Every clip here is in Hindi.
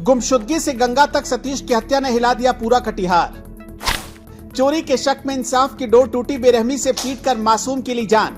गुमशुदगी से गंगा तक सतीश की हत्या ने हिला दिया पूरा कटिहार। चोरी के शक में इंसाफ की डोर टूटी, बेरहमी से पीटकर मासूम की ली जान।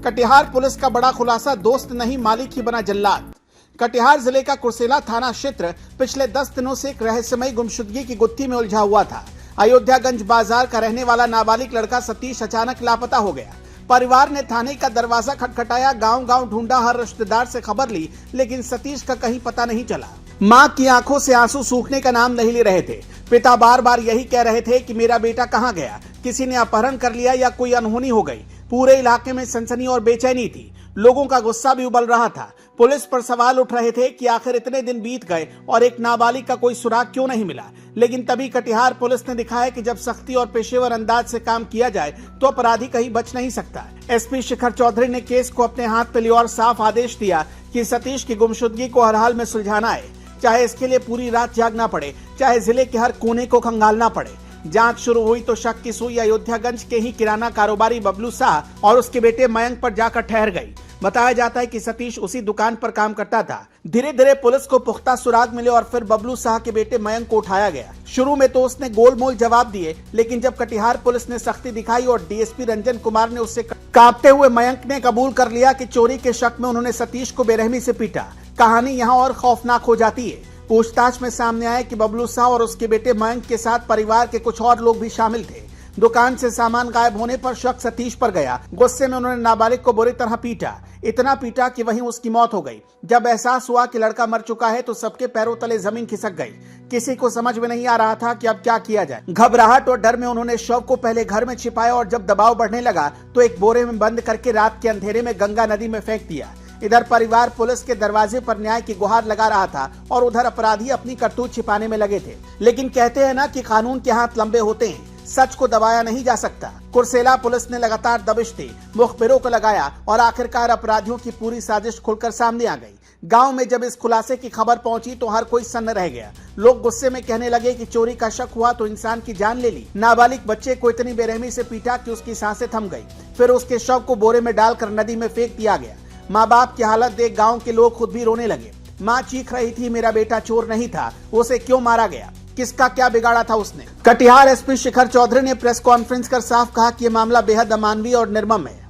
कटिहार पुलिस का बड़ा खुलासा, दोस्त नहीं मालिक ही बना जल्लाद। कटिहार जिले का कुर्सेला थाना क्षेत्र पिछले 10 दिनों से एक रहस्यमयी गुमशुदगी की गुत्थी में उलझा हुआ था। अयोध्यागंज बाजार का रहने वाला नाबालिग लड़का सतीश अचानक लापता हो गया। परिवार ने थाने का दरवाजा खटखटाया, गांव-गांव ढूंढा, हर रिश्तेदार से खबर ली, लेकिन सतीश का कहीं पता नहीं चला। मां की आंखों से आंसू सूखने का नाम नहीं ले रहे थे। पिता बार बार यही कह रहे थे कि मेरा बेटा कहां गया, किसी ने अपहरण कर लिया या कोई अनहोनी हो गई। पूरे इलाके में सनसनी और बेचैनी थी। लोगों का गुस्सा भी उबल रहा था। पुलिस पर सवाल उठ रहे थे कि आखिर इतने दिन बीत गए और एक नाबालिग का कोई सुराग क्यों नहीं मिला। लेकिन तभी कटिहार पुलिस ने दिखाया कि जब सख्ती और पेशेवर अंदाज से काम किया जाए तो अपराधी कहीं बच नहीं सकता। एसपी शिखर चौधरी ने केस को अपने हाथ में लिया और साफ आदेश दिया कि सतीश की गुमशुदगी को हर हाल में सुलझाना है, चाहे इसके लिए पूरी रात जागना पड़े, चाहे जिले के हर कोने को खंगालना पड़े। जांच शुरू हुई तो शक की सुई अयोध्यागंज के ही किराना कारोबारी बबलू शाह और उसके बेटे मयंक पर जाकर ठहर गई। बताया जाता है कि सतीश उसी दुकान पर काम करता था। धीरे धीरे पुलिस को पुख्ता सुराग मिले और फिर बबलू शाह के बेटे मयंक को उठाया गया। शुरू में तो उसने गोलमोल जवाब दिए, लेकिन जब कटिहार पुलिस ने सख्ती दिखाई और डीएसपी रंजन कुमार ने उससे कांपते हुए मयंक ने कबूल कर लिया कि चोरी के शक में उन्होंने सतीश को बेरहमी से पीटा। कहानी यहाँ और खौफनाक हो जाती है। पूछताछ में सामने आया कि बबलू शाह और उसके बेटे मयंक के साथ परिवार के कुछ और लोग भी शामिल थे। दुकान से सामान गायब होने पर शक सतीश पर गया। गुस्से में उन्होंने नाबालिग को बुरी तरह पीटा, इतना पीटा कि वहीं उसकी मौत हो गई। जब एहसास हुआ कि लड़का मर चुका है तो सबके पैरों तले जमीन खिसक गई। किसी को समझ में नहीं आ रहा था कि अब क्या किया जाए। घबराहट और डर में उन्होंने शव को पहले घर में छिपाया और जब दबाव बढ़ने लगा तो एक बोरे में बंद करके रात के अंधेरे में गंगा नदी में फेंक दिया। इधर परिवार पुलिस के दरवाजे पर न्याय की गुहार लगा रहा था और उधर अपराधी अपनी करतूत छिपाने में लगे थे। लेकिन कहते हैं ना कि कानून के हाथ लंबे होते हैं, सच को दबाया नहीं जा सकता। कुर्सेला पुलिस ने लगातार दबिश दी, मुखबिरों को लगाया और आखिरकार अपराधियों की पूरी साजिश खुलकर सामने आ गई। गांव में जब इस खुलासे की खबर पहुंची तो हर कोई सन्न रह गया। लोग गुस्से में कहने लगे कि चोरी का शक हुआ तो इंसान की जान ले ली। नाबालिग बच्चे को इतनी बेरहमी से पीटा कि उसकी सांसें थम गई। फिर उसके शव को बोरे में डालकर नदी में फेंक दिया गया। माँ बाप की हालत देख गाँव के लोग खुद भी रोने लगे। माँ चीख रही थी, मेरा बेटा चोर नहीं था, उसे क्यों मारा गया, किसका क्या बिगाड़ा था उसने। कटिहार एसपी शिखर चौधरी ने प्रेस कॉन्फ्रेंस कर साफ कहा कि यह मामला बेहद अमानवीय और निर्मम है।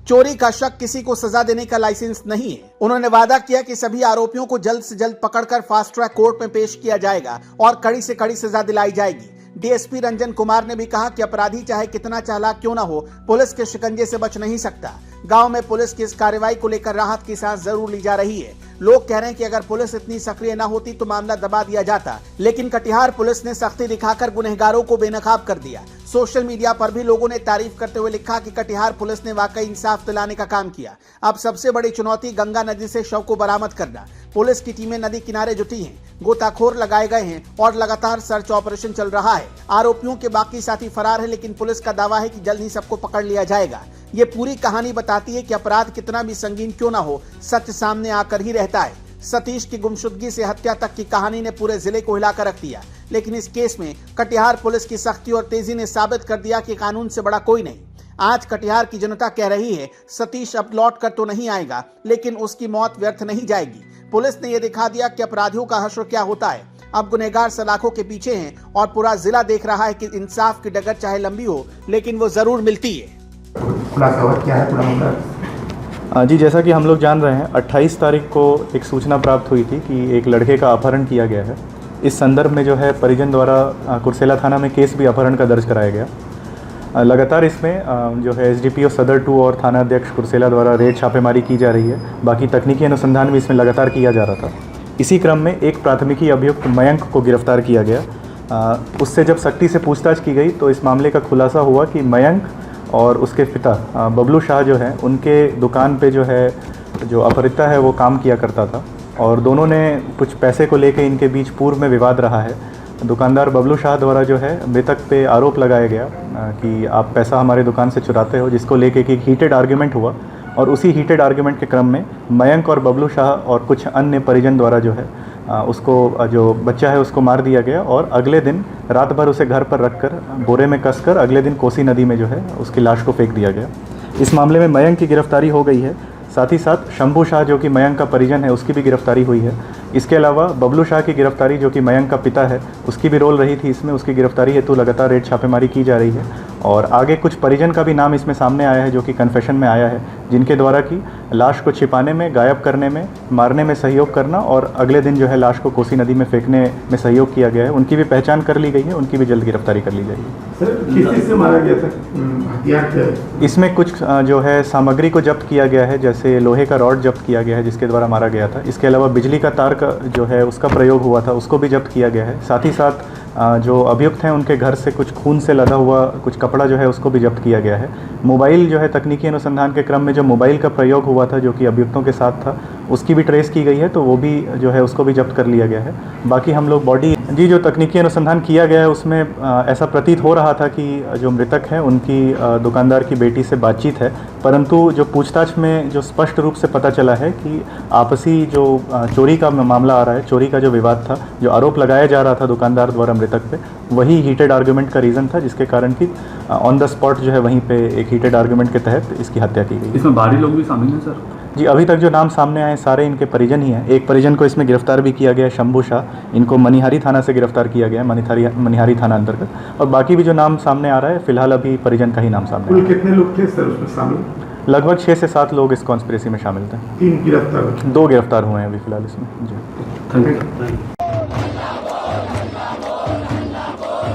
चोरी का शक किसी को सजा देने का लाइसेंस नहीं है। उन्होंने वादा किया कि सभी आरोपियों को जल्द से जल्द पकड़कर फास्ट ट्रैक कोर्ट में पेश किया जाएगा और कड़ी से कड़ी सजा दिलाई जाएगी। डीएसपी रंजन कुमार ने भी कहा कि अपराधी चाहे कितना चालाक क्यों न हो, पुलिस के शिकंजे से बच नहीं सकता। गांव में पुलिस की इस कार्रवाई को लेकर राहत की सांस जरूर ली जा रही है। लोग कह रहे हैं कि अगर पुलिस इतनी सक्रिय न होती तो मामला दबा दिया जाता, लेकिन कटिहार पुलिस ने सख्ती दिखाकर गुनहगारों को बेनकाब कर दिया। सोशल मीडिया पर भी लोगों ने तारीफ करते हुए लिखा कि कटिहार पुलिस ने वाकई इंसाफ दिलाने का काम किया। अब सबसे बड़ी चुनौती गंगा नदी से शव को बरामद करना। पुलिस की टीमें नदी किनारे जुटी हैं, गोताखोर लगाए गए हैं और लगातार सर्च ऑपरेशन चल रहा है। आरोपियों के बाकी साथी फरार है, लेकिन पुलिस का दावा है कि जल्द ही सबको पकड़ लिया जाएगा। ये पूरी कहानी बताती है कि अपराध कितना भी संगीन क्यों ना हो, सच सामने आकर ही रहता है। सतीश की गुमशुदगी से हत्या तक की कहानी ने पूरे जिले को हिलाकर रख दिया, लेकिन इस केस में कटिहार पुलिस की सख्ती और तेजी ने साबित कर दिया कि कानून से बड़ा कोई नहीं। आज कटिहार की जनता कह रही है, सतीश अब लौट कर तो नहीं आएगा, लेकिन उसकी मौत व्यर्थ नहीं जाएगी। पुलिस ने यह दिखा दिया कि अपराधियों का हश्र क्या होता है। अब गुनहगार सलाखों के पीछे हैं और पूरा जिला देख रहा है कि इंसाफ की डगर चाहे लंबी हो, लेकिन वो जरूर मिलती है। क्या है पूरा मामला? जी, जैसा कि हम लोग जान रहे हैं, 28 तारीख को एक सूचना प्राप्त हुई थी कि एक लड़के का अपहरण किया गया है। इस संदर्भ में जो है परिजन द्वारा कुर्सेला थाना में केस भी अपहरण का दर्ज कराया गया। लगातार इसमें जो है एसडीपीओ सदर 2 और थाना अध्यक्ष कुर्सेला द्वारा रेड छापेमारी की जा रही है। बाकी तकनीकी अनुसंधान भी इसमें लगातार किया जा रहा था। इसी क्रम में एक प्राथमिकी अभियुक्त मयंक को गिरफ्तार किया गया। उससे जब सख्ती से पूछताछ की गई तो इस मामले का खुलासा हुआ कि मयंक और उसके पिता बबलू शाह जो है, उनके दुकान पे जो है जो अपहृता है वो काम किया करता था और दोनों ने कुछ पैसे को लेकर इनके बीच पूर्व में विवाद रहा है। दुकानदार बबलू शाह द्वारा जो है मृतक पे आरोप लगाया गया कि आप पैसा हमारे दुकान से चुराते हो, जिसको लेके कि एक हीटेड आर्ग्यूमेंट हुआ और उसी हीटेड आर्ग्यूमेंट के क्रम में मयंक और बबलू शाह और कुछ अन्य परिजन द्वारा जो है उसको जो बच्चा है उसको मार दिया गया और अगले दिन रात भर उसे घर पर रखकर बोरे में कसकर अगले दिन कोसी नदी में जो है उसकी लाश को फेंक दिया गया। इस मामले में मयंक की गिरफ्तारी हो गई है। साथ ही साथ शंभू शाह जो कि मयंक का परिजन है उसकी भी गिरफ्तारी हुई है। इसके अलावा बबलू शाह की गिरफ्तारी, जो कि मयंक का पिता है, उसकी भी रोल रही थी इसमें। उसकी गिरफ्तारी हेतु लगातार रेड छापेमारी की जा रही है और आगे कुछ परिजन का भी नाम इसमें सामने आया है, जो कि कन्फेशन में आया है, जिनके द्वारा कि लाश को छिपाने में, गायब करने में, मारने में सहयोग करना और अगले दिन जो है लाश को कोसी नदी में फेंकने में सहयोग किया गया है। उनकी भी पहचान कर ली गई है, उनकी भी जल्द गिरफ्तारी कर ली जाएगी। सर किस चीज़ से मारा गया था, हथियार क्या है? इसमें कुछ जो है सामग्री को जब्त किया गया है, जैसे लोहे का रॉड जब्त किया गया है जिसके द्वारा मारा गया था। इसके अलावा बिजली का तार का जो है उसका प्रयोग हुआ था, उसको भी जब्त किया गया है। साथ ही साथ जो अभियुक्त हैं उनके घर से कुछ खून से लदा हुआ कुछ कपड़ा जो है उसको भी जब्त किया गया है। मोबाइल जो है तकनीकी अनुसंधान के क्रम में जो मोबाइल का प्रयोग हुआ था, जो कि अभियुक्तों के साथ था, उसकी भी ट्रेस की गई है, तो वो भी जो है उसको भी जब्त कर लिया गया है। बाकी हम लोग बॉडी जो तकनीकी अनुसंधान किया गया है उसमें ऐसा प्रतीत हो रहा था कि जो मृतक हैं उनकी दुकानदार की बेटी से बातचीत है, परंतु जो पूछताछ में जो स्पष्ट रूप से पता चला है कि आपसी जो चोरी का मामला आ रहा है, चोरी का जो विवाद था, जो आरोप लगाया जा रहा था दुकानदार द्वारा मृतक पे, वही हीटेड आर्गुमेंट का रीज़न था, जिसके कारण कि ऑन द स्पॉट जो है वहीं पे एक हीटेड आर्गुमेंट के तहत इसकी हत्या की गई। इसमें बाहरी लोग भी शामिल हैं सर? जी, अभी तक जो नाम सामने आए सारे इनके परिजन ही हैं। एक परिजन को इसमें गिरफ्तार भी किया गया है, शंभू शाह। इनको मनिहारी थाना से गिरफ्तार किया गया है, मनिहारी थाना अंतर्गत। और बाकी भी जो नाम सामने आ रहा है, फिलहाल अभी परिजन का ही नाम सामने कुल कितने लोग थे सर उसमें शामिल? लगभग 6 से 7 लोग इस कॉन्स्पिरेसी में शामिल थे। 3 गिरफ्तार? 2 गिरफ्तार हुए हैं अभी फिलहाल इसमें। जी, थैंक यू।